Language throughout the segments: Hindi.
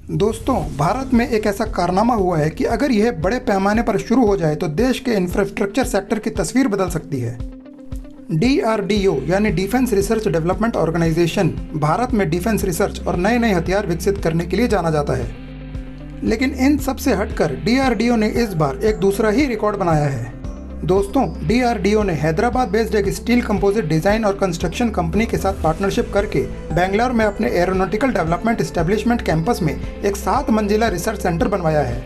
दोस्तों, भारत में एक ऐसा कारनामा हुआ है कि अगर यह बड़े पैमाने पर शुरू हो जाए तो देश के इंफ्रास्ट्रक्चर सेक्टर की तस्वीर बदल सकती है। DRDO यानी defence research development organisation Bharat में डिफेंस रिसर्च और नए नए हथियार विकसित करने के लिए जाना जाता है। लेकिन इन सब से हटकर DRDO ने इस बार एक दूसरा ही रिकॉर्ड बनाया है। दोस्तों, DRDO ने हैदराबाद बेस्ड एक स्टील कंपोजिट डिज़ाइन और कंस्ट्रक्शन कंपनी के साथ पार्टनरशिप करके बेंगलोर में अपने एरोनॉटिकल डेवलपमेंट एस्टेब्लिशमेंट कैंपस में एक 7 मंजिला रिसर्च सेंटर बनवाया है।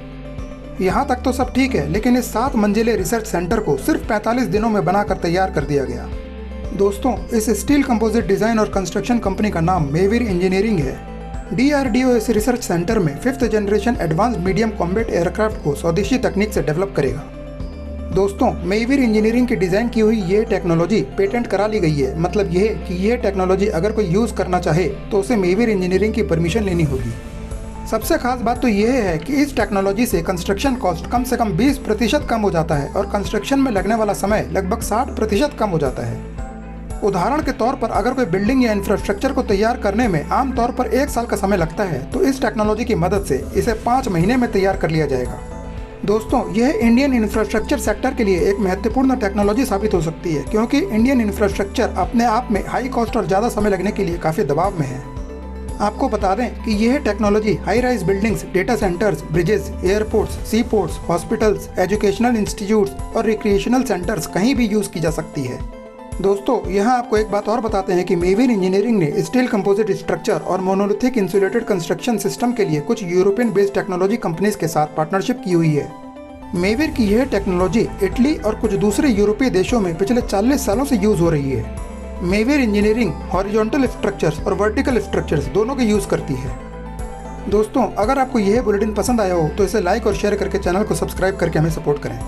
यहाँ तक तो सब ठीक है, लेकिन इस 7 मंजिले रिसर्च सेंटर को सिर्फ 45 दिनों में बनाकर तैयार कर दिया गया। दोस्तों, इस स्टील कंपोजिट डिज़ाइन और कंस्ट्रक्शन कंपनी का नाम मेविर इंजीनियरिंग है। DRDO इस रिसर्च सेंटर में 5th generation advanced medium combat aircraft को स्वदेशी तकनीक से डेवलप करेगा। दोस्तों, मेविर इंजीनियरिंग की डिज़ाइन की हुई ये टेक्नोलॉजी पेटेंट करा ली गई है। मतलब यह कि यह टेक्नोलॉजी अगर कोई यूज़ करना चाहे तो उसे मेविर इंजीनियरिंग की परमिशन लेनी होगी। सबसे खास बात तो यह है कि इस टेक्नोलॉजी से कंस्ट्रक्शन कॉस्ट कम से कम 20% कम हो जाता है और कंस्ट्रक्शन में लगने वाला समय लगभग 60% कम हो जाता है। उदाहरण के तौर पर अगर कोई बिल्डिंग या इंफ्रास्ट्रक्चर को तैयार करने में आमतौर पर 1 साल का समय लगता है, तो इस टेक्नोलॉजी की मदद से इसे 5 महीने में तैयार कर लिया जाएगा। दोस्तों, यह इंडियन इंफ्रास्ट्रक्चर सेक्टर के लिए एक महत्वपूर्ण टेक्नोलॉजी साबित हो सकती है, क्योंकि इंडियन इंफ्रास्ट्रक्चर अपने आप में हाई कॉस्ट और ज़्यादा समय लगने के लिए काफ़ी दबाव में है। आपको बता दें कि यह technology high rise buildings, data centres, bridges, airports, sea ports, hospitals, educational institutes और रिक्रिएशनल सेंटर्स कहीं भी यूज़ की जा सकती है। दोस्तों, यहाँ आपको एक बात और बताते हैं कि मेविर इंजीनियरिंग ने स्टील कंपोजिट स्ट्रक्चर और मोनोलिथिक इंसुलेटेड कंस्ट्रक्शन सिस्टम के लिए कुछ यूरोपियन बेस्ड टेक्नोलॉजी कंपनीज के साथ पार्टनरशिप की हुई है। मेविर की यह टेक्नोलॉजी इटली और कुछ दूसरे यूरोपीय देशों में पिछले 40 सालों से यूज़ हो रही है। मेविर इंजीनियरिंग हॉरिजॉन्टल स्ट्रक्चर्स और वर्टिकल स्ट्रक्चर्स दोनों के यूज़ करती है। दोस्तों, अगर आपको यह बुलेटिन पसंद आया हो तो इसे लाइक और शेयर करके चैनल को सब्सक्राइब करके हमें सपोर्ट करें।